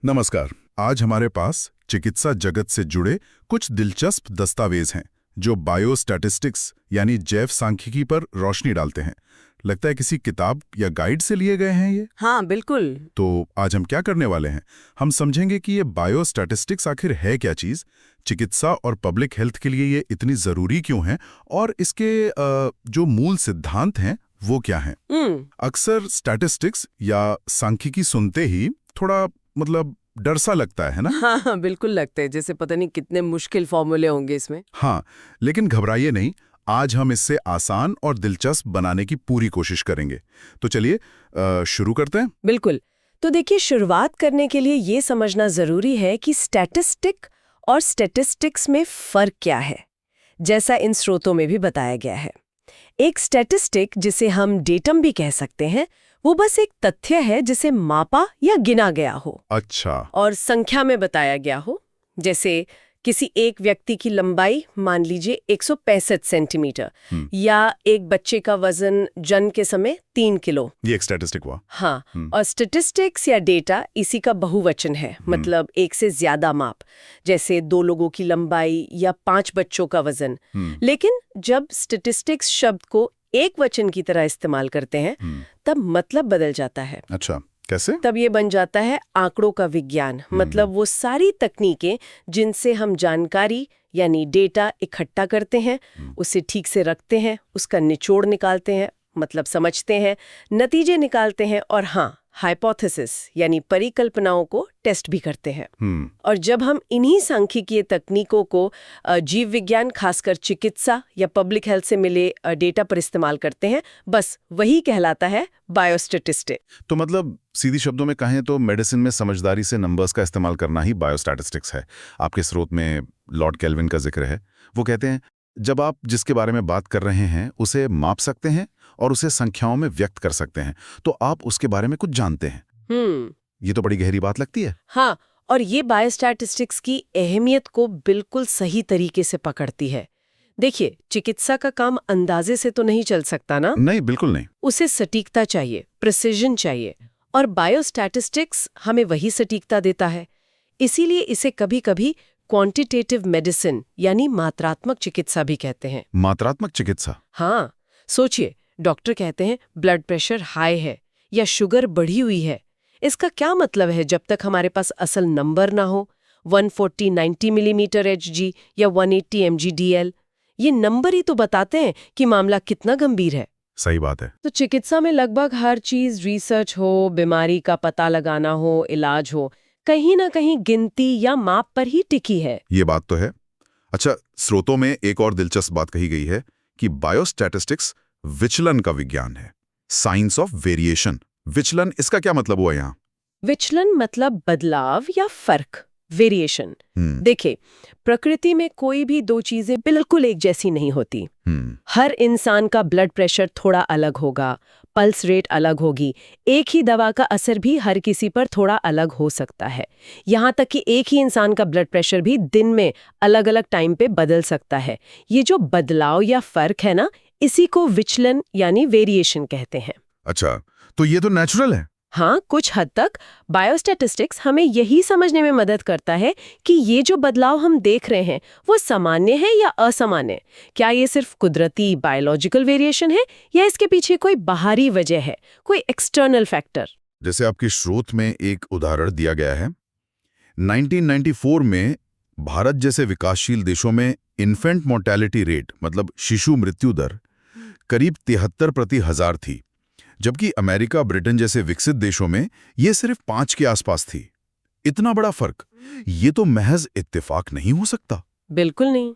नमस्कार। आज हमारे पास चिकित्सा जगत से जुड़े कुछ दिलचस्प दस्तावेज हैं जो बायोस्टैटिस्टिक्स यानी जैव सांख्यिकी पर रोशनी डालते हैं। लगता है किसी किताब या गाइड से लिए गए हैं ये। हाँ बिल्कुल। तो आज हम क्या करने वाले हैं, हम समझेंगे कि ये बायोस्टैटिस्टिक्स आखिर है क्या चीज़, चिकित्सा और पब्लिक हेल्थ के लिए ये इतनी ज़रूरी क्यों है, और इसके जो मूल सिद्धांत हैं वो क्या हैं। अक्सर स्टैटिस्टिक्स या सांख्यिकी सुनते ही थोड़ा डर सा लगता है ना। हाँ बिल्कुल लगता है, जैसे पता नहीं कितने मुश्किल फॉर्मूले होंगे इसमें। हाँ, लेकिन घबराइए नहीं, आज हम इससे आसान और दिलचस्प बनाने की पूरी कोशिश करेंगे। तो चलिए शुरू करते हैं। बिल्कुल। तो देखिए, शुरुआत करने के लिए ये समझना जरूरी है कि स्टैटिस्टिक और स्टैटिस्टिक्स में फर्क क्या है, जैसा इन स्रोतों में भी बताया गया है। एक स्टैटिस्टिक, जिसे हम डेटम भी कह सकते हैं, वो बस एक तथ्य है जिसे मापा या गिना गया हो। अच्छा। और संख्या में बताया गया हो। जैसे किसी एक व्यक्ति की लंबाई मान लीजिए 165 सेंटीमीटर या एक बच्चे का वजन जन्म के समय 3 किलो। ये एक स्टैटिस्टिक हुआ। हाँ, और स्टैटिस्टिक्स या डेटा इसी का बहुवचन है, मतलब एक से ज्यादा माप, जैसे 2 लोगों की लंबाई या 5 बच्चों का वजन। लेकिन जब स्टैटिस्टिक्स शब्द को एक वचन की तरह इस्तेमाल करते हैं तब मतलब बदल जाता है। अच्छा, कैसे? तब ये बन जाता है आंकड़ों का विज्ञान। मतलब वो सारी तकनीकें जिनसे हम जानकारी यानी डेटा इकट्ठा करते हैं, उसे ठीक से रखते हैं, उसका निचोड़ निकालते हैं, मतलब समझते हैं, नतीजे निकालते हैं, और हाँ, हाइपोथेसिस यानी परिकल्पनाओं को टेस्ट भी करते हैं। और जब हम इन्हीं सांख्यिकीय तकनीकों को जीव विज्ञान, खासकर चिकित्सा या पब्लिक हेल्थ से मिले डेटा पर इस्तेमाल करते हैं, बस वही कहलाता है बायोस्टैटिस्टिक। तो मतलब सीधी शब्दों में कहें तो मेडिसिन में समझदारी से नंबर्स का इस्तेमाल करना ही बायोस्टैटिस्टिक्स है। आपके स्रोत में लॉर्ड केल्विन का जिक्र है। वो कहते हैं, जब आप जिसके बारे में बात कर रहे हैं उसे माप सकते हैं और उसे संख्याओं में व्यक्त कर सकते हैं, तो आप उसके बारे में कुछ जानते हैं। ये तो बड़ी गहरी बात लगती है। हाँ, और ये बायोस्टैटिस्टिक्स की अहमियत को बिल्कुल सही तरीके से पकड़ती है। देखिए, चिकित्सा का काम अंदाजे से तो नहीं चल सकता ना। नहीं, बिल्कुल नहीं। उसे सटीकता चाहिए, प्रिसिजन चाहिए, और बायोस्टैटिस्टिक्स हमें वही सटीकता देता है। इसीलिए इसे कभी-कभी क्वांटिटेटिव मेडिसिन यानी मात्रात्मक चिकित्सा भी कहते हैं। मात्रात्मक चिकित्सा? हाँ, सोचिए, डॉक्टर कहते हैं ब्लड प्रेशर हाई है या शुगर बढ़ी हुई है। इसका क्या मतलब है जब तक हमारे पास असल नंबर ना हो? 140/90 मिलीमीटर Hg या 180 mg/dl, ये नंबर ही तो बताते हैं कि मामला कितना गंभीर है। सही बात है। तो चिकित्सा में लगभग हर चीज, रिसर्च हो, बीमारी का पता लगाना हो, इलाज हो, कहीं ना कहीं गिनती या माप पर ही टिकी है। ये बात तो है। अच्छा, स्रोतों में एक और दिलचस्प बात कही गई है कि बायोस्टैटिस्टिक्स विचलन का विज्ञान है, साइंस ऑफ वेरिएशन। विचलन, इसका क्या मतलब हुआ यहाँ? विचलन मतलब बदलाव या फर्क, वेरिएशन। देखिए, प्रकृति में कोई भी दो चीजें बिल्कुल एक जैसी नहीं होती। हर इंसान का ब्लड प्रेशर थोड़ा अलग होगा, पल्स रेट अलग होगी, एक ही दवा का असर भी हर किसी पर थोड़ा अलग हो सकता है। यहाँ तक कि एक ही इंसान का ब्लड प्रेशर भी दिन में अलग अलग टाइम पे बदल सकता है। ये जो बदलाव या फर्क है ना, इसी को विचलन यानी वेरिएशन कहते हैं। अच्छा, तो ये तो नेचुरल है। हाँ, कुछ हद तक बायोस्टैटिस्टिक्स हमें यही समझने में मदद करता है कि ये जो बदलाव हम देख रहे हैं वो सामान्य है या असामान्य। क्या ये सिर्फ कुदरती बायोलॉजिकल वेरिएशन है या इसके पीछे कोई बाहरी वजह है, कोई एक्सटर्नल फैक्टर? जैसे आपके स्रोत में एक उदाहरण दिया गया है, 1994 में भारत जैसे विकासशील देशों में इन्फेंट मोर्टेलिटी रेट, मतलब शिशु मृत्यु दर, करीब 73 प्रति हजार थी, जबकि अमेरिका, ब्रिटेन जैसे विकसित देशों में ये सिर्फ 5 के आसपास थी। इतना बड़ा फर्क, ये तो महज इत्तेफाक नहीं हो सकता। बिल्कुल नहीं।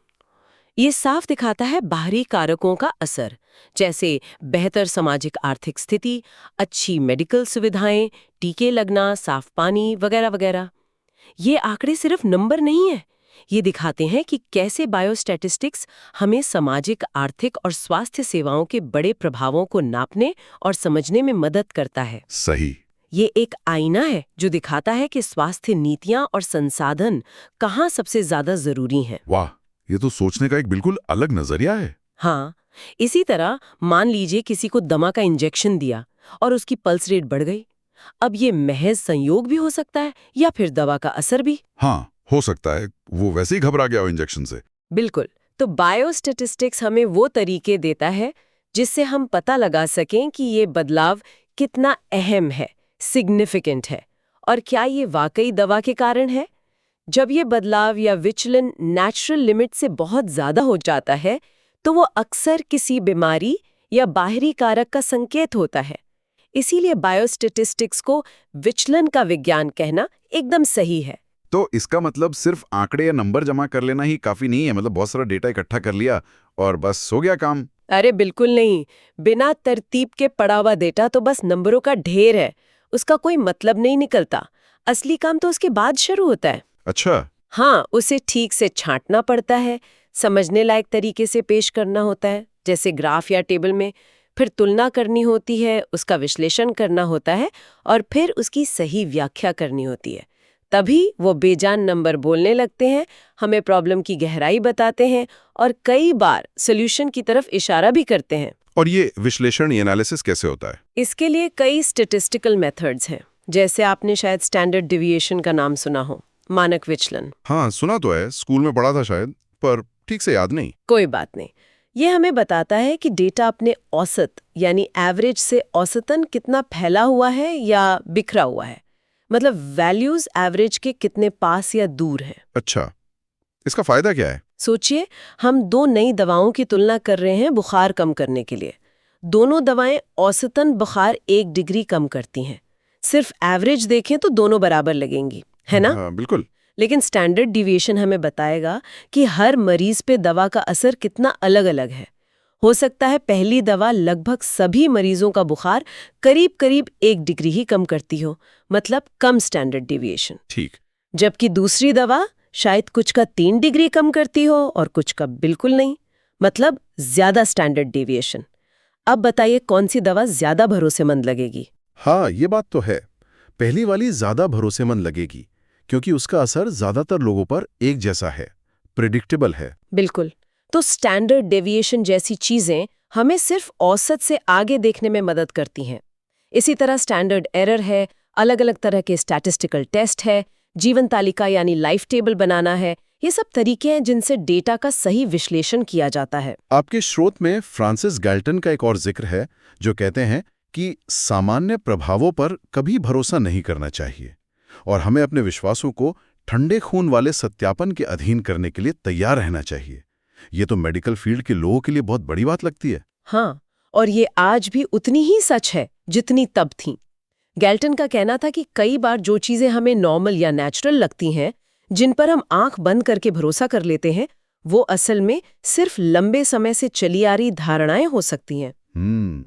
ये साफ दिखाता है बाहरी कारकों का असर, जैसे बेहतर सामाजिक आर्थिक स्थिति, अच्छी मेडिकल सुविधाएं, टीके लगना, साफ पानी वगैरह वगैरह। ये आंकड़े सिर्फ नंबर नहीं है, ये दिखाते हैं कि कैसे बायोस्टैटिस्टिक्स हमें सामाजिक, आर्थिक और स्वास्थ्य सेवाओं के बड़े प्रभावों को नापने और समझने में मदद करता है। सही। ये एक आईना है जो दिखाता है कि स्वास्थ्य नीतियां और संसाधन कहाँ सबसे ज्यादा जरूरी हैं। वाह, ये तो सोचने का एक बिल्कुल अलग नजरिया है। हाँ, इसी तरह मान लीजिए किसी को दमा का इंजेक्शन दिया और उसकी पल्स रेट बढ़ गई, अब ये महज संयोग भी हो सकता है या फिर दवा का असर भी? हाँ, हो सकता है वो वैसे ही घबरा गया हो इंजेक्शन से। बिल्कुल। तो बायोस्टैटिस्टिक्स हमें वो तरीके देता है जिससे हम पता लगा सकें कि ये बदलाव कितना अहम है, सिग्निफिकेंट है, और क्या ये वाकई दवा के कारण है। जब ये बदलाव या विचलन नेचुरल लिमिट से बहुत ज्यादा हो जाता है तो वो अक्सर किसी बीमारी या बाहरी कारक का संकेत होता है। इसीलिए बायोस्टैटिस्टिक्स को विचलन का विज्ञान कहना एकदम सही है। तो इसका मतलब सिर्फ आंकड़े या नंबर जमा कर लेना ही काफी नहीं है, मतलब बहुत सारा डेटा इकट्ठा कर लिया और बस हो गया काम? अरे बिल्कुल नहीं। बिना तरतीब के पड़ा हुआ डेटा तो बस नंबरों का ढेर है, उसका कोई मतलब नहीं निकलता। असली काम तो उसके बाद शुरू होता है। अच्छा। हाँ, उसे ठीक से छांटना पड़ता है, समझने लायक तरीके से पेश करना होता है, जैसे ग्राफ या टेबल में। फिर तुलना करनी होती है, उसका विश्लेषण करना होता है और फिर उसकी सही व्याख्या करनी होती है। तभी वो बेजान नंबर बोलने लगते हैं, हमें प्रॉब्लम की गहराई बताते हैं और कई बार सॉल्यूशन की तरफ इशारा भी करते हैं। और ये विश्लेषण एनालिसिस कैसे होता है? इसके लिए कई स्टैटिस्टिकल मेथड्स हैं, जैसे आपने शायद स्टैंडर्ड डिविएशन का नाम सुना हो, मानक विचलन। हाँ, सुना तो है, स्कूल में पढ़ा था शायद, पर ठीक से याद नहीं। कोई बात नहीं। ये हमें बताता है कि डेटा अपने औसत यानी एवरेज से औसतन कितना फैला हुआ है या बिखरा हुआ है, मतलब वैल्यूज एवरेज के कितने पास या दूर हैं। अच्छा, इसका फायदा क्या है? सोचिए, हम दो नई दवाओं की तुलना कर रहे हैं बुखार कम करने के लिए। दोनों दवाएं औसतन बुखार 1 डिग्री कम करती हैं। सिर्फ एवरेज देखें तो दोनों बराबर लगेंगी, है ना? हाँ, बिल्कुल। लेकिन स्टैंडर्ड डिविएशन हमें बताएगा कि हर मरीज पे दवा का असर कितना अलग-अलग है। हो सकता है पहली दवा लगभग सभी मरीजों का बुखार करीब-करीब 1 डिग्री ही कम करती हो, मतलब कम स्टैंडर्ड डिविएशन। ठीक। जबकि दूसरी दवा शायद कुछ का 3 डिग्री कम करती हो और कुछ का बिल्कुल नहीं, मतलब ज्यादा स्टैंडर्ड डिविएशन। अब बताइए कौन सी दवा ज्यादा भरोसेमंद लगेगी? हाँ, ये बात तो है। पहली वाली ज्यादा भरोसेमंद लगेगी क्योंकि उसका असर ज्यादातर लोगों पर एक जैसा है, प्रिडिक्टेबल है। बिल्कुल। तो स्टैंडर्ड डेविएशन जैसी चीजें हमें सिर्फ औसत से आगे देखने में मदद करती हैं। इसी तरह स्टैंडर्ड एरर है, अलग-अलग तरह के स्टैटिस्टिकल टेस्ट है, जीवन तालिका यानी लाइफ टेबल बनाना है। ये सब तरीके हैं जिनसे डेटा का सही विश्लेषण किया जाता है। आपके स्रोत में फ्रांसिस गैल्टन का एक और जिक्र है जो कहते हैं कि सामान्य प्रभावों पर कभी भरोसा नहीं करना चाहिए और हमें अपने विश्वासों को ठंडे खून वाले सत्यापन के अधीन करने के लिए तैयार रहना चाहिए। ये तो मेडिकल फील्ड के लोगों के लिए बहुत बड़ी बात लगती है। हाँ, और ये आज भी उतनी ही सच है जितनी तब थी। गैल्टन का कहना था कि कई बार जो चीजें हमें नॉर्मल या नेचुरल लगती हैं, जिन पर हम आंख बंद करके भरोसा कर लेते हैं, वो असल में सिर्फ लंबे समय से चली आ रही धारणाएं हो सकती हैं।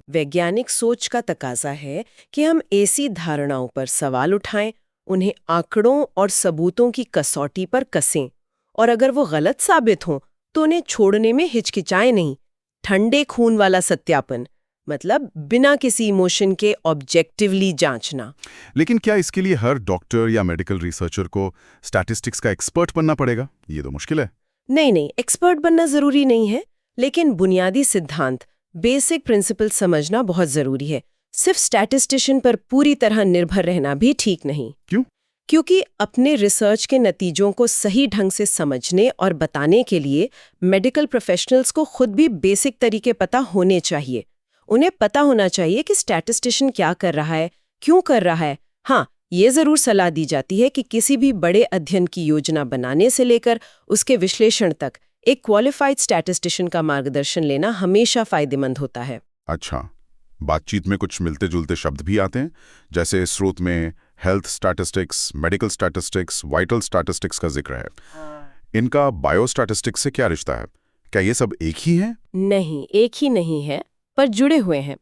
वैज्ञानिक सोच का तकाजा है कि हम ऐसी धारणाओं पर सवाल उठाएं, उन्हें आंकड़ों और सबूतों की कसौटी पर कसें, और अगर वो गलत साबित हों तो उन्हें छोड़ने में हिचकिचाएं नहीं। ठंडे खून वाला सत्यापन, मतलब बिना किसी इमोशन के ऑब्जेक्टिवली जांचना। लेकिन क्या इसके लिए हर डॉक्टर या मेडिकल रिसर्चर को स्टैटिस्टिक्स का एक्सपर्ट बनना पड़ेगा? ये तो मुश्किल है। नहीं, एक्सपर्ट बनना जरूरी नहीं है, लेकिन बुनियादी सिद्धांत, बेसिक प्रिंसिपल समझना बहुत जरूरी है। सिर्फ स्टैटिस्टिशियन पर पूरी तरह निर्भर रहना भी ठीक नहीं। क्यों? क्योंकि अपने रिसर्च के नतीजों को सही ढंग से समझने और बताने के लिए मेडिकल प्रोफेशनल्स को खुद भी बेसिक तरीके पता होने चाहिए। उन्हें पता होना चाहिए कि स्टैटिस्टिशियन क्या कर रहा है, क्यों कर रहा है। हाँ, ये जरूर सलाह दी जाती है कि किसी भी बड़े अध्ययन की योजना बनाने से लेकर उसके विश्लेषण तक एक क्वालिफाइड स्टैटिस्टिशियन का मार्गदर्शन लेना हमेशा फायदेमंद होता है। अच्छा, बातचीत में कुछ मिलते जुलते शब्द भी आते हैं, जैसे स्रोत में health statistics, medical statistics, vital statistics का जिक्र है। इनका बायोस्टैटिस्टिक्स से क्या रिश्ता है? क्या ये सब एक ही हैं? नहीं, एक ही नहीं है, पर जुड़े हुए हैं।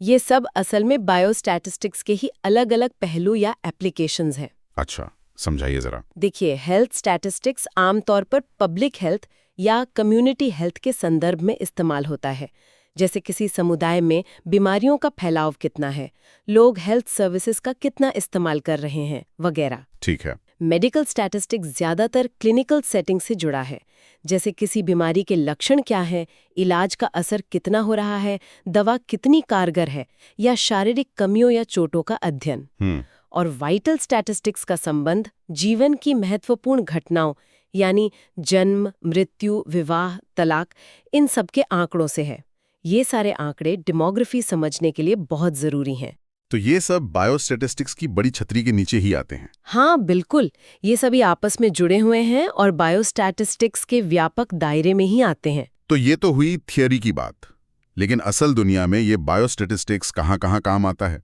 ये सब असल में बायोस्टैटिस्टिक्स के ही अलग-अलग पहलू या एप्लीकेशंस हैं। अच्छा, समझाइए जरा। देखिए, हेल्थ स्टैटिस्टिक्स आमतौर पर पब्लिक हेल्थ या कम्युनिटी हेल्थ के संदर्भ में इस्तेमाल होता है, जैसे किसी समुदाय में बीमारियों का फैलाव कितना है, लोग हेल्थ सर्विसेज का कितना इस्तेमाल कर रहे हैं, वगैरह। ठीक है। मेडिकल स्टैटिस्टिक्स ज़्यादातर क्लिनिकल सेटिंग से जुड़ा है, जैसे किसी बीमारी के लक्षण क्या हैं, इलाज का असर कितना हो रहा है, दवा कितनी कारगर है, या शारीरिक कमियों या चोटों का अध्ययन। और वाइटल स्टैटिस्टिक्स का संबंध जीवन की महत्वपूर्ण घटनाओं यानी जन्म, मृत्यु, विवाह, तलाक, इन सब के आंकड़ों से है। ये सारे आंकड़े डेमोग्राफी समझने के लिए बहुत ज़रूरी हैं। तो ये सब बायोस्टैटिस्टिक्स की बड़ी छतरी के नीचे ही आते हैं। हाँ बिल्कुल, ये सभी आपस में जुड़े हुए हैं और बायोस्टैटिस्टिक्स के व्यापक दायरे में ही आते हैं। तो ये तो हुई थियरी की बात, लेकिन असल दुनिया में ये बायोस्टैटिस्टिक्स कहाँ-कहाँ काम आता है?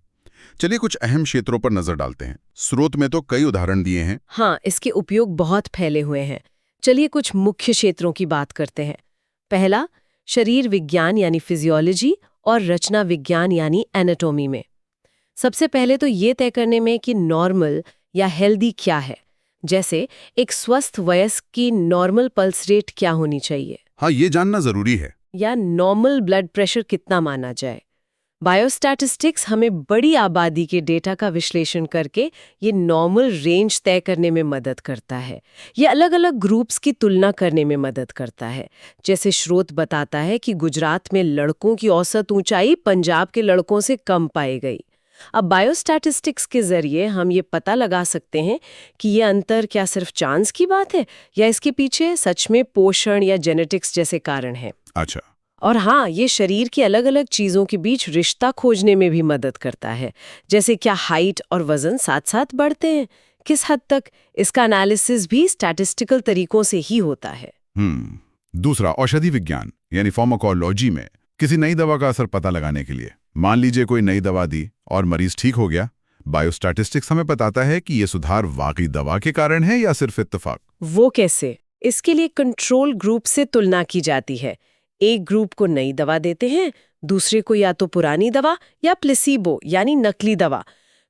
चलिए कुछ अहम क्षेत्रों पर नजर डालते हैं। स्रोत में तो कई उदाहरण दिए हैं। हाँ, इसके उपयोग बहुत फैले हुए हैं। चलिए कुछ मुख्य क्षेत्रों की बात करते हैं। पहला, शरीर विज्ञान यानी फिजियोलॉजी और रचना विज्ञान यानी एनाटॉमी में। सबसे पहले तो ये तय करने में कि नॉर्मल या हेल्दी क्या है, जैसे एक स्वस्थ वयस्क की नॉर्मल पल्स रेट क्या होनी चाहिए, हाँ, ये जानना जरूरी है। या नॉर्मल ब्लड प्रेशर कितना माना जाए। बायोस्टैटिस्टिक्स हमें बड़ी आबादी के डेटा का विश्लेषण करके ये नॉर्मल रेंज तय करने में मदद करता है। ये अलग अलग ग्रुप्स की तुलना करने में मदद करता है। जैसे स्रोत बताता है कि गुजरात में लड़कों की औसत ऊंचाई पंजाब के लड़कों से कम पाई गई। अब बायोस्टैटिस्टिक्स के जरिए हम ये पता लगा सकते हैं कि ये अंतर क्या सिर्फ चांस की बात है या इसके पीछे सच में पोषण या जेनेटिक्स जैसे कारण हैं। अच्छा। और हाँ, ये शरीर की अलग अलग चीज़ों के बीच रिश्ता खोजने में भी मदद करता है, जैसे क्या हाइट और वजन साथ साथ बढ़ते हैं, किस हद तक, इसका एनालिसिस भी स्टैटिस्टिकल तरीकों से ही होता है। दूसरा, औषधि विज्ञान यानी फार्माकोलॉजी में किसी नई दवा का असर पता लगाने के लिए। मान लीजिए कोई नई दवा दी और मरीज ठीक हो गया। बायोस्टैटिस्टिक्स हमें बताता है कि ये सुधार वाकई दवा के कारण है या सिर्फ इत्तेफाक। वो कैसे? इसके लिए कंट्रोल ग्रुप से तुलना की जाती है। एक ग्रुप को नई दवा देते हैं, दूसरे को या तो पुरानी दवा या प्लेसीबो यानी नकली दवा।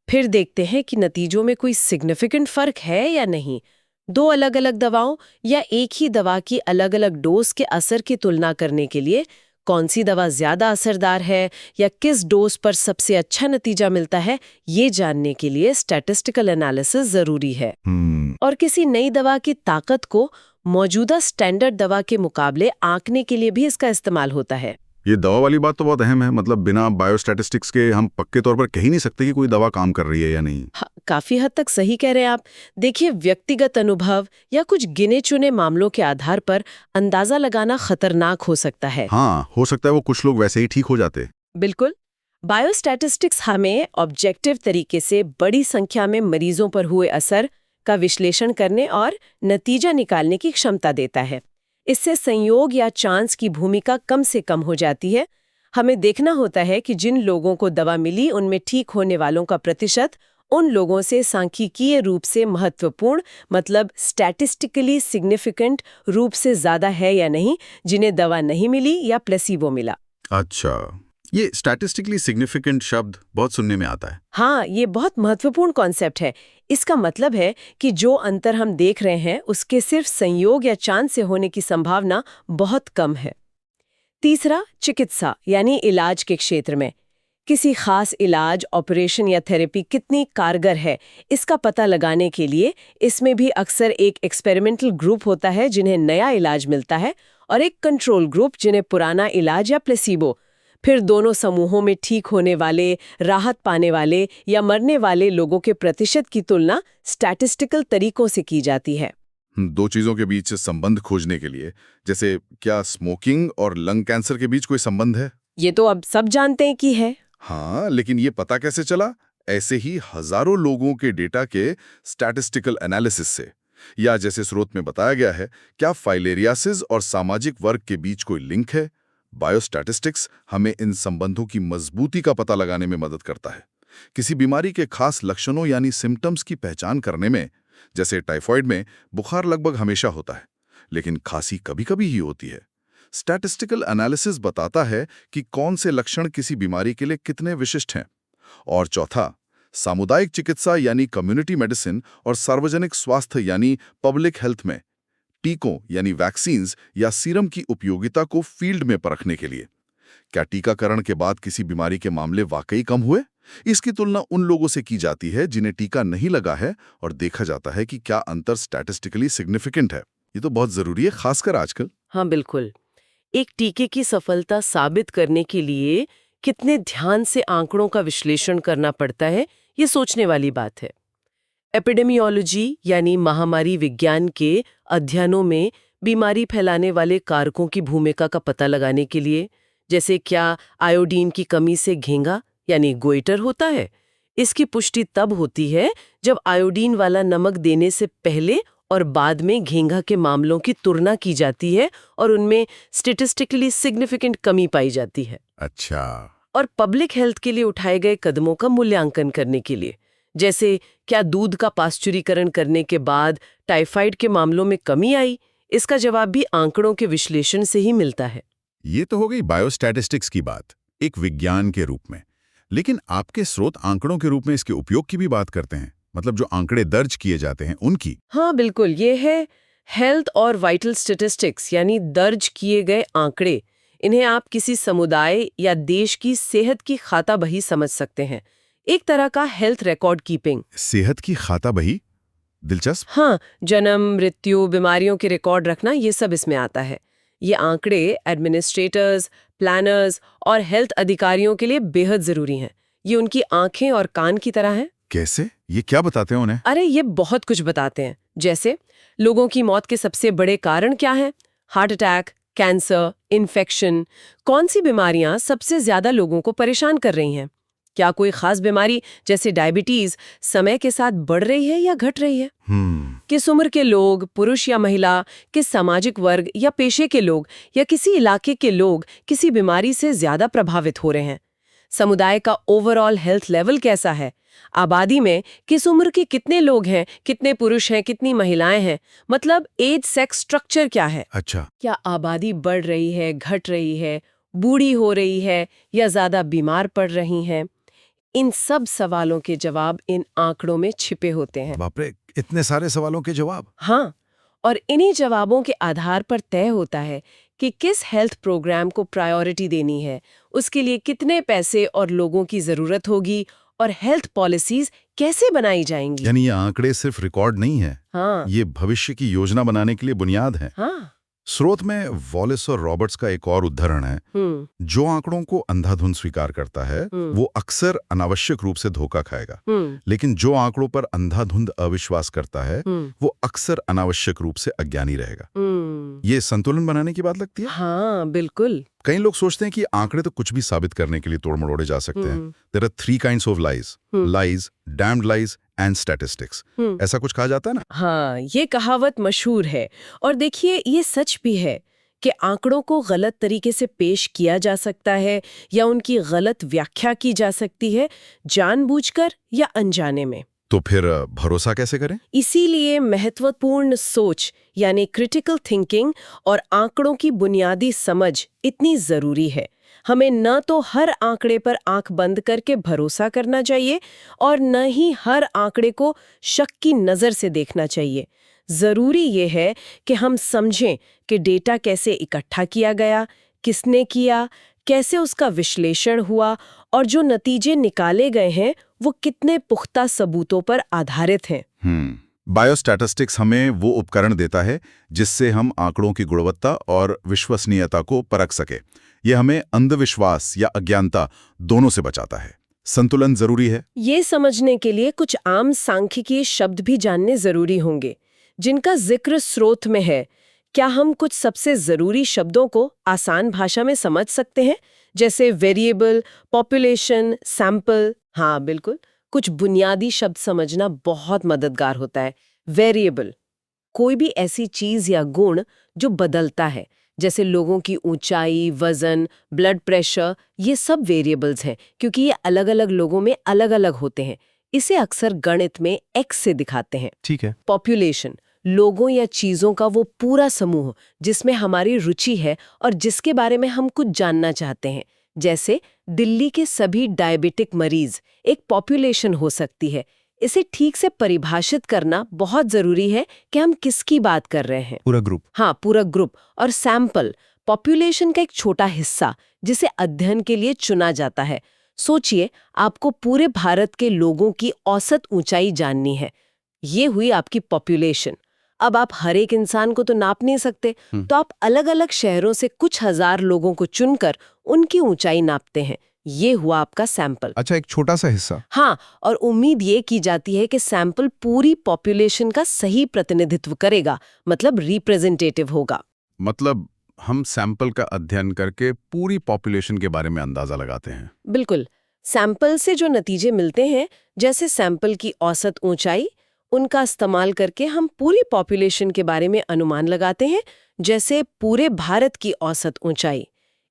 फिर देखते हैं कि नतीजों में कोई सिग्निफिकेंट फर्क है या नहीं। दो अलग अलग दवाओं या एक ही दवा की अलग अलग डोज के असर की तुलना करने के लिए कौन सी दवा ज्यादा असरदार है या किस डोज पर सबसे अच्छा नतीजा मिलता है, ये जानने के लिए स्टैटिस्टिकल एनालिसिस जरूरी है। और किसी नई दवा की ताकत को मौजूदा स्टैंडर्ड दवा के मुकाबले आंकने के लिए भी इसका इस्तेमाल होता है। ये दवा वाली बात तो बहुत अहम है। मतलब बिना बायोस्टैटिस्टिक्स के हम पक्के तौर पर कह ही नहीं सकते कि कोई दवा काम कर रही है या नहीं। हाँ, काफी हद तक सही कह रहे हैं आप। देखिए, व्यक्तिगत अनुभव या कुछ गिने चुने मामलों के आधार पर अंदाजा लगाना खतरनाक हो सकता है। हाँ, हो सकता है वो कुछ लोग वैसे ही ठीक हो जाते। बिल्कुल। बायोस्टैटिस्टिक्स हमें ऑब्जेक्टिव तरीके से बड़ी संख्या में मरीजों पर हुए असर का विश्लेषण करने और नतीजा निकालने की क्षमता देता है। इससे संयोग या चांस की भूमिका कम से कम हो जाती है। हमें देखना होता है कि जिन लोगों को दवा मिली उनमें ठीक होने वालों का प्रतिशत उन लोगों से सांख्यिकीय रूप से महत्वपूर्ण, मतलब स्टैटिस्टिकली सिग्निफिकेंट रूप से ज्यादा है या नहीं, जिन्हें दवा नहीं मिली या प्लेसीबो मिला। अच्छा, ये स्टैटिस्टिकली सिग्निफिकेंट शब्द बहुत सुनने में आता है। हाँ, ये बहुत महत्वपूर्ण कॉन्सेप्ट है। इसका मतलब है कि जो अंतर हम देख रहे हैं उसके सिर्फ संयोग या चांस से होने की संभावना बहुत कम है। तीसरा, चिकित्सा यानी इलाज के क्षेत्र में किसी खास इलाज, ऑपरेशन या थेरेपी कितनी कारगर है, इसका पता लगाने के लिए इसमें भी अक्सर एक एक्सपेरिमेंटल ग्रुप होता है जिन्हें नया इलाज मिलता है, और एक कंट्रोल ग्रुप जिन्हें पुराना इलाज या प्लेसीबो। फिर दोनों समूहों में ठीक होने वाले, राहत पाने वाले या मरने वाले लोगों के प्रतिशत की तुलना स्टैटिस्टिकल तरीकों से की जाती है। दो चीजों के बीच संबंध खोजने के लिए, जैसे क्या स्मोकिंग और लंग कैंसर के बीच कोई संबंध है? ये तो अब सब जानते हैं कि है। हाँ, लेकिन ये पता कैसे चला? ऐसे ही हजारों लोगों के डेटा के स्टैटिस्टिकल एनालिसिस से। या जैसे स्रोत में बताया गया है, क्या फाइलेरियासिस और सामाजिक वर्ग के बीच कोई लिंक है? बायोस्टैटिस्टिक्स हमें इन संबंधों की मजबूती का पता लगाने में मदद करता है। किसी बीमारी के खास लक्षणों यानी सिम्टम्स की पहचान करने में, जैसे टाइफॉइड में बुखार लगभग हमेशा होता है, लेकिन खांसी कभी-कभी ही होती है। स्टैटिस्टिकल एनालिसिस बताता है कि कौन से लक्षण किसी बीमारी के लिए कितने विशिष्ट हैं। और चौथा, सामुदायिक चिकित्सा यानी कम्युनिटी मेडिसिन और सार्वजनिक स्वास्थ्य यानी पब्लिक हेल्थ में टीकों यानी वैक्सीन्स या सीरम की उपयोगिता को फील्ड में परखने के लिए। क्या टीकाकरण के बाद किसी बीमारी के मामले वाकई कम हुए? इसकी तुलना उन लोगों से की जाती है जिन्हें टीका नहीं लगा है और देखा जाता है कि क्या अंतर स्टैटिस्टिकली सिग्निफिकेंट है। ये तो बहुत जरूरी है, खासकर आजकल। हाँ बिल्कुल। एक टीके की सफलता साबित करने के लिए कितने ध्यान से आंकड़ों का विश्लेषण करना पड़ता है, ये सोचने वाली बात है। एपिडेमियोलॉजी यानी महामारी विज्ञान के अध्ययनों में बीमारी फैलाने वाले कारकों की भूमिका का पता लगाने के लिए, जैसे क्या आयोडीन की कमी से घेंगा यानी गोइटर होता है, इसकी पुष्टि तब होती है जब आयोडीन वाला नमक देने से पहले और बाद में घेंगा के मामलों की तुलना की जाती है और उनमें स्टैटिस्टिकली सिग्निफिकेंट कमी पाई जाती है। अच्छा। और पब्लिक हेल्थ के लिए उठाए गए कदमों का मूल्यांकन करने के लिए, जैसे क्या दूध का पाश्चुरीकरण करने के बाद टाइफाइड के मामलों में कमी आई, इसका जवाब भी आंकड़ों के विश्लेषण से ही मिलता है। ये तो हो गई बायोस्टैटिस्टिक्स की बात, एक विज्ञान के रूप में। लेकिन आपके स्रोत आंकड़ों के रूप में इसके उपयोग की भी बात करते हैं, मतलब जो आंकड़े दर्ज किए जाते हैं उनकी। हाँ बिल्कुल, ये है हेल्थ और वाइटल स्टैटिस्टिक्स यानी दर्ज किए गए आंकड़े। इन्हें आप किसी समुदाय या देश की सेहत की खाता बही समझ सकते हैं, एक तरह का हेल्थ रिकॉर्ड कीपिंग। सेहत की खाता बही? दिलचस्प। हाँ, जन्म, मृत्यु, बीमारियों के रिकॉर्ड रखना, ये सब इसमें आता है। ये आंकड़े एडमिनिस्ट्रेटर्स, प्लानर्स और हेल्थ अधिकारियों के लिए बेहद जरूरी हैं। ये उनकी आंखें और कान की तरह हैं। कैसे? ये क्या बताते हैं उन्हें? अरे ये बहुत कुछ बताते हैं, जैसे लोगों की मौत के सबसे बड़े कारण क्या हैं, हार्ट अटैक, कैंसर, इन्फेक्शन, कौन सी बीमारियां सबसे ज्यादा लोगों को परेशान कर रही हैं, क्या कोई खास बीमारी जैसे डायबिटीज समय के साथ बढ़ रही है या घट रही है, किस उम्र के लोग, पुरुष या महिला, किस सामाजिक वर्ग या पेशे के लोग या किसी इलाके के लोग किसी बीमारी से ज्यादा प्रभावित हो रहे हैं, समुदाय का ओवरऑल हेल्थ लेवल कैसा है, आबादी में किस उम्र के कितने लोग हैं, कितने पुरुष हैं, कितनी महिलाएं हैं, मतलब एज सेक्स स्ट्रक्चर क्या है। अच्छा। क्या आबादी बढ़ रही है, घट रही है, बूढ़ी हो रही है या ज्यादा बीमार पड़ रही हैं। इन सब सवालों के जवाब इन आंकड़ों में छिपे होते हैं। बाप रे, इतने सारे सवालों के जवाब। हाँ, और इन्हीं जवाबों के आधार पर तय होता है कि किस हेल्थ प्रोग्राम को प्रायोरिटी देनी है, उसके लिए कितने पैसे और लोगों की जरूरत होगी और हेल्थ पॉलिसीज कैसे बनाई जाएंगी। यानी ये आंकड़े सिर्फ रिकॉर्ड नहीं है, हाँ, ये भविष्य की योजना बनाने के लिए बुनियाद है। हाँ। स्रोत में वॉलिस और रॉबर्ट्स का एक और उदाहरण है। जो आंकड़ों को अंधाधुंध स्वीकार करता है वो अक्सर अनावश्यक रूप से धोखा खाएगा, लेकिन जो आंकड़ों पर अंधाधुंध अविश्वास करता है वो अक्सर अनावश्यक रूप से अज्ञानी रहेगा। ये संतुलन बनाने की बात लगती है। हाँ बिल्कुल। कई लोग सोचते हैं कि आंकड़े तो कुछ भी साबित करने के लिए तोड़ मरोड़े जा सकते हैं। There are 3 kinds of lies, lies, damned lies and statistics. ऐसा कुछ कहा जाता है ना। हाँ, ये कहावत मशहूर है और देखिए ये सच भी है कि आंकड़ों को गलत तरीके से पेश किया जा सकता है या उनकी गलत व्याख्या की जा सकती है, जानबूझकर या अनजाने में। तो फिर भरोसा कैसे करें? इसीलिए महत्वपूर्ण सोच यानी क्रिटिकल थिंकिंग और आंकड़ों की बुनियादी समझ इतनी जरूरी है। हमें न तो हर आंकड़े पर आंख बंद करके भरोसा करना चाहिए और न ही हर आंकड़े को शक की नज़र से देखना चाहिए। जरूरी ये है कि हम समझें कि डेटा कैसे इकट्ठा किया गया, किसने किया, कैसे उसका विश्लेषण हुआ और जो नतीजे निकाले गए हैं वो कितने पुख्ता सबूतों पर आधारित हैं। बायोस्टैटिस्टिक्स हमें वो उपकरण देता है जिससे हम आंकड़ों की गुणवत्ता और विश्वसनीयता को परख सके। ये हमें अंधविश्वास या अज्ञानता दोनों से बचाता है। संतुलन जरूरी है। ये समझने के लिए कुछ आम सांख्यिकीय शब्द भी जानने जरूरी होंगे जिनका जिक्र स्रोत में है। क्या हम कुछ सबसे जरूरी शब्दों को आसान भाषा में समझ सकते हैं, जैसे वेरिएबल, पॉपुलेशन, सैंपल? हाँ बिल्कुल, कुछ बुनियादी शब्द समझना बहुत मददगार होता है। वेरिएबल, कोई भी ऐसी चीज या गुण जो बदलता है, जैसे लोगों की ऊंचाई, वजन, ब्लड प्रेशर, ये सब वेरिएबल्स हैं क्योंकि ये अलग अलग लोगों में अलग अलग होते हैं। इसे अक्सर गणित में x से दिखाते हैं। ठीक है। पॉपुलेशन, लोगों या चीजों का वो पूरा समूह जिसमें हमारी रुचि है और जिसके बारे में हम कुछ जानना चाहते हैं, जैसे दिल्ली के सभी डायबिटिक मरीज एक पॉपुलेशन हो सकती है। इसे ठीक से परिभाषित करना बहुत जरूरी है कि हम किसकी बात कर रहे हैं। पूरा ग्रुप। हाँ, पूरा ग्रुप। और सैंपल पॉपुलेशन का एक छोटा हिस्सा जिसे अध्ययन के लिए चुना जाता है। सोचिए, आपको पूरे भारत के लोगों की औसत ऊंचाई जाननी है। ये हुई आपकी पॉपुलेशन। अब आप हर एक इंसान को तो नाप नहीं सकते, तो आप अलग-अलग शहरों से कुछ हजार लोगों को चुनकर उनकी ऊंचाई नापते हैं। ये हुआ आपका सैंपल। अच्छा, एक छोटा सा हिस्सा। हाँ, और उम्मीद ये की जाती है कि सैंपल पूरी पॉपुलेशन का सही प्रतिनिधित्व करेगा, मतलब रिप्रेजेंटेटिव होगा। मतलब हम सैंपल का अध्ययन करके पूरी पॉपुलेशन के बारे में अंदाजा लगाते हैं। बिल्कुल। सैंपल से जो नतीजे मिलते हैं, जैसे सैंपल की औसत ऊंचाई, उनका इस्तेमाल करके हम पूरी पॉपुलेशन के बारे में अनुमान लगाते हैं, जैसे पूरे भारत की औसत ऊंचाई।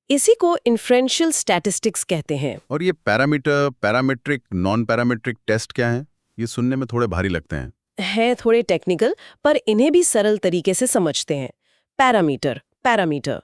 इसी को इन्फ्रेंशियल स्टैटिस्टिक्स कहते हैं। और ये parameter, parametric, non parametric test क्या हैं? ये सुनने में थोड़े भारी लगते हैं। है थोड़े टेक्निकल, पर इन्हें भी सरल तरीके से समझते हैं। पैरामीटर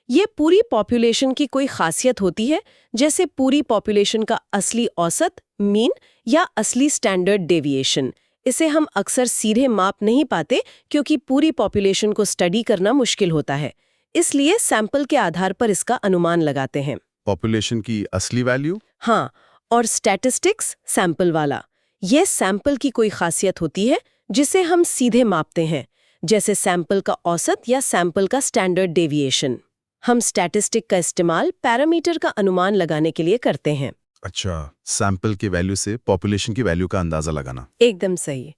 ये पूरी पॉपुलेशन की कोई खासियत होती है, जैसे पूरी पॉपुलेशन का असली औसत, मीन या असली स्टैंडर्ड डेविएशन। इसे हम अक्सर सीधे माप नहीं पाते क्योंकि पूरी पॉपुलेशन को स्टडी करना मुश्किल होता है। इसलिए सैंपल के आधार पर इसका अनुमान लगाते हैं। पॉपुलेशन की असली वैल्यू? हाँ, और स्टैटिस्टिक्स सैंपल वाला। ये सैंपल की कोई खासियत होती है जिसे हम सीधे मापते हैं, जैसे सैंपल का औसत या सैंपल का स्टैंडर्ड डेविएशन। हम स्टैटिस्टिक का इस्तेमाल पैरामीटर का अनुमान लगाने के लिए करते हैं। अच्छा, सैंपल की वैल्यू से पॉपुलेशन की वैल्यू का अंदाजा लगाना। एकदम सही।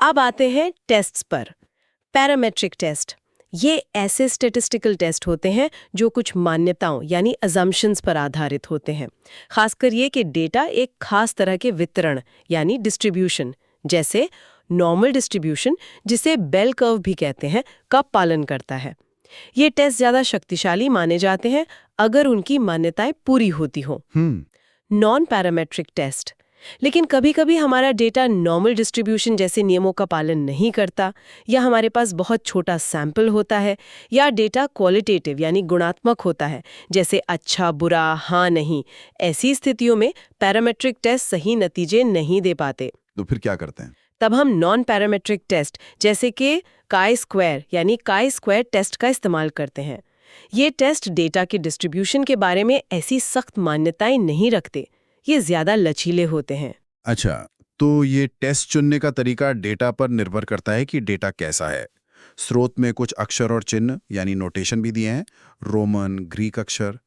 अब आते हैं टेस्ट्स पर। पैरामेट्रिक टेस्ट ये ऐसे स्टैटिस्टिकल टेस्ट होते हैं जो कुछ मान्यताओं यानी अजम्पशंस पर आधारित होते हैं। खासकर ये कि डेटा एक खास तरह के वितरण यानी डिस्ट्रीब्यूशन, जैसे नॉर्मल डिस्ट्रीब्यूशन, जिसे बेल कर्व भी कहते हैं, का पालन करता है। ये टेस्ट ज्यादा शक्तिशाली माने जाते हैं अगर उनकी मान्यताएं पूरी होती हों। नॉन पैरामेट्रिक टेस्ट, लेकिन कभी-कभी हमारा डेटा नॉर्मल डिस्ट्रीब्यूशन जैसे नियमों का पालन नहीं करता, या हमारे पास बहुत छोटा सैंपल होता है, या डेटा क्वालिटेटिव यानी गुणात्मक होता है, जैसे अच्छा, बुरा, हाँ, नहीं। ऐसी स्थितियों में पैरामेट्रिक टेस्ट सही नतीजे नहीं दे पाते। तो फिर क्या करते हैं? तब हम नॉन पैरामेट्रिक टेस्ट जैसे कि काई स्क्वायर यानी काई स्क्वायर टेस्ट का इस्तेमाल करते हैं। ये टेस्ट डेटा के डिस्ट्रीब्यूशन के बारे में ऐसी सख्त मान्यताएं नहीं रखते, ये ज्यादा लचीले होते हैं। अच्छा, तो ये टेस्ट चुनने का तरीका डेटा पर निर्भर करता है कि डेटा कैसा है। स्रोत में कुछ अक्षर और चिन्ह यानी नोटेशन भी दिए हैं, रोमन, ग्रीक अक्षर,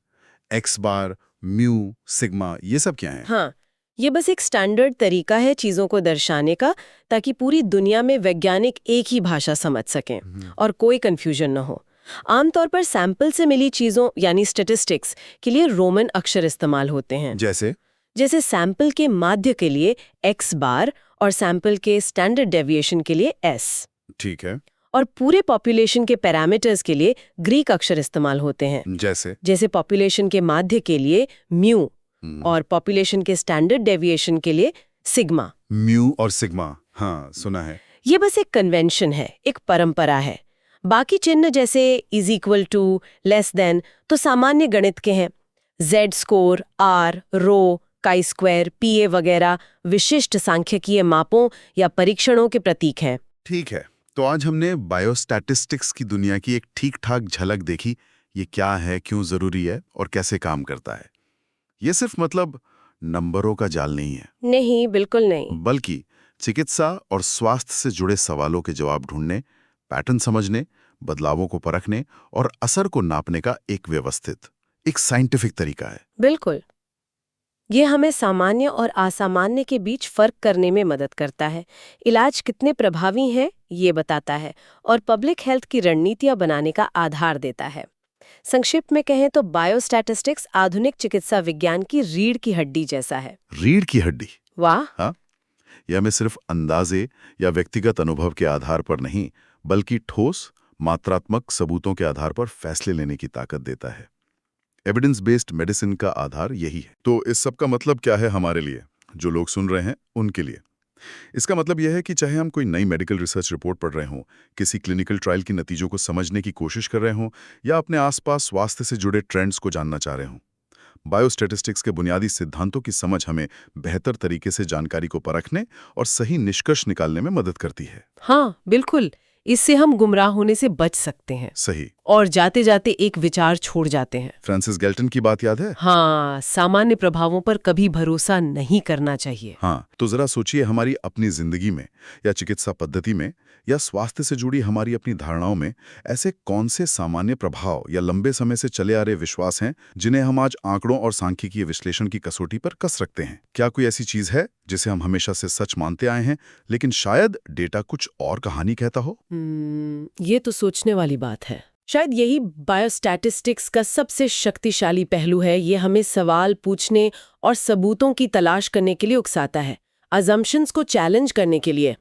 एक्स बार, म्यू, सिग्मा, ये सब क्या है? हाँ, ये बस एक स्टैंडर्ड तरीका है चीजों को दर्शाने का, ताकि पूरी दुनिया में वैज्ञानिक एक ही भाषा समझ सकें और कोई कंफ्यूजन न हो। आमतौर पर सैंपल से मिली चीजों यानी स्टैटिस्टिक्स के लिए रोमन अक्षर इस्तेमाल होते हैं, जैसे सैंपल के माध्य के लिए एक्स बार और सैंपल के स्टैंडर्ड डेविएशन के लिए एस। ठीक है। और पूरे पॉपुलेशन के पैरामीटर्स के लिए ग्रीक अक्षर इस्तेमाल होते हैं, जैसे पॉपुलेशन के माध्य के लिए म्यू और पॉपुलेशन के स्टैंडर्ड डेविएशन के लिए सिग्मा। म्यू और सिग्मा, हाँ, सुना है। ये बस एक कन्वेंशन है, एक परंपरा है। बाकी चिन्ह जैसे is equal to, less than तो सामान्य गणित के हैं। Z score, are, row, chi square, पीए वगैरह विशिष्ट सांख्यिकीय मापों या परीक्षणों के प्रतीक हैं। ठीक है, तो आज हमने बायोस्टैटिस्टिक्स की दुनिया की एक ठीक-ठाक झलक देखी। ये क्या है, क्यों जरूरी है और कैसे काम करता है। ये सिर्फ मतलब नंबरों का जाल नहीं है। नहीं, बिल्कुल नहीं। बल्कि चिकित्सा और स्वास्थ्य से जुड़े सवालों के जवाब ढूंढने, पैटर्न समझने, बदलावों को परखने और असर को नापने का एक व्यवस्थित, एक साइंटिफिक तरीका है। बिल्कुल। ये हमें सामान्य और असामान्य के बीच फर्क करने में मदद करता है, इलाज कितने प्रभावी हैं ये बताता है, और पब्लिक हेल्थ की रणनीतियां बनाने का आधार देता है। संक्षिप्त में कहें तो बायोस्टैटिस्टिक्स आधुनिक चिकित्सा विज्ञान की रीढ़ की हड्डी जैसा है। रीढ़ की हड्डी? वाह। हाँ, यह हमें सिर्फ अंदाजे या व्यक्तिगत अनुभव के आधार पर नहीं, बल्कि ठोस मात्रात्मक सबूतों के आधार पर फैसले लेने की ताकत देता है। एविडेंस बेस्ड मेडिसिन का आधार यही है। तो इस सब का मतलब क्या है हमारे लिए, जो लोग सुन रहे हैं उनके लिए? इसका मतलब यह है कि चाहे हम कोई नई मेडिकल रिसर्च रिपोर्ट पढ़ रहे हों, किसी क्लिनिकल ट्रायल की नतीजों को समझने की कोशिश कर रहे हों, या अपने आसपास स्वास्थ्य से जुड़े ट्रेंड्स को जानना चाह रहे हों, बायोस्टैटिस्टिक्स के बुनियादी सिद्धांतों की समझ हमें बेहतर तरीके से जानकारी को परखने और सही निष्कर्ष निकालने में मदद करती है। हाँ, बिल्कुल। इससे हम गुमराह होने से बच सकते हैं सही। और जाते जाते एक विचार छोड़ जाते हैं। फ्रांसिस गैल्टन की बात याद है? हाँ, सामान्य प्रभावों पर कभी भरोसा नहीं करना चाहिए। हाँ, तो जरा सोचिए, हमारी अपनी जिंदगी में या चिकित्सा पद्धति में या स्वास्थ्य से जुड़ी हमारी अपनी धारणाओं में ऐसे कौन से सामान्य प्रभाव या लंबे समय से चले आ रहे विश्वास हैं जिन्हें हम आज आंकड़ों और सांख्यिकीय विश्लेषण की कसौटी पर कस रखते हैं? क्या कोई ऐसी चीज है जिसे हम हमेशा से सच मानते आए हैं, लेकिन शायद डेटा कुछ और कहानी कहता हो? ये तो सोचने वाली बात है। शायद यही बायोस्टैटिस्टिक्स का सबसे शक्तिशाली पहलू है। ये हमें सवाल पूछने और सबूतों की तलाश करने के लिए उकसाता है, अजम्पशंस को चैलेंज करने के लिए।